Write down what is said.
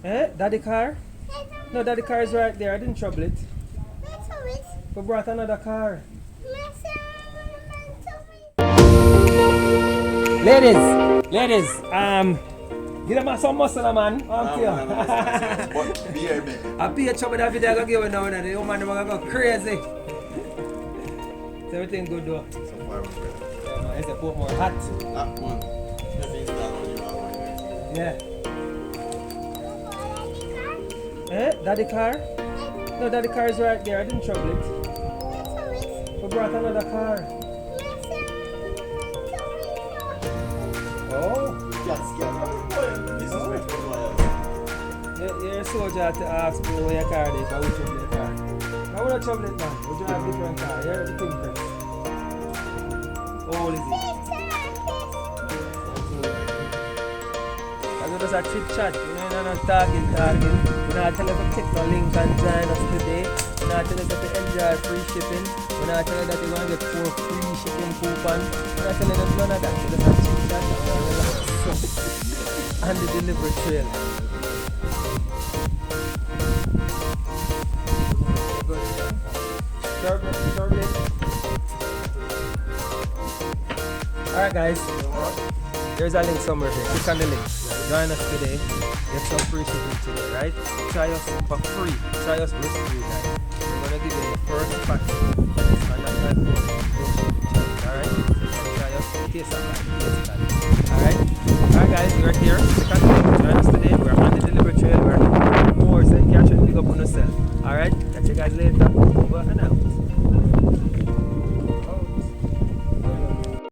Eh? Daddy car? No, daddy car is right there. I didn't trouble it. We brought another car. Ladies, give them some muscle, man. But beer, man. I pay a trouble that video I give you now, and the woman is going to go crazy. Is everything good though? So far, my friend. Yeah, man, it's a put more hot. That one. That means that one you are right Yeah. Eh? Daddy car? No, daddy car is right there. I didn't trouble it. We brought another car. Oh. You're a soldier to ask me where your car is, but we trouble your car. I want to trouble it, man. We drive a different car. You're the king first. How old is it? I'm just a chit chat, you know, you're not talking. We're not telling you to click the link and join us today. We're not telling you to enjoy free shipping. We're not telling you that you're going to get 4 free shipping coupon. We're not telling you none of that. We're just a chit chat and the delivery trail. Alright guys, there's a link somewhere here. Click on the link. Join us today. Get some free shipping today, right? Try us for free. Try us risk free, guys. We're gonna give you the first pack on that platform. Alright? Try us. Taste that. Alright? Alright guys, we're here. Click on the link. Join us today. We're on the delivery trail. We're more, so you catch and pick up on yourself. Alright? Catch you guys later. Over and out.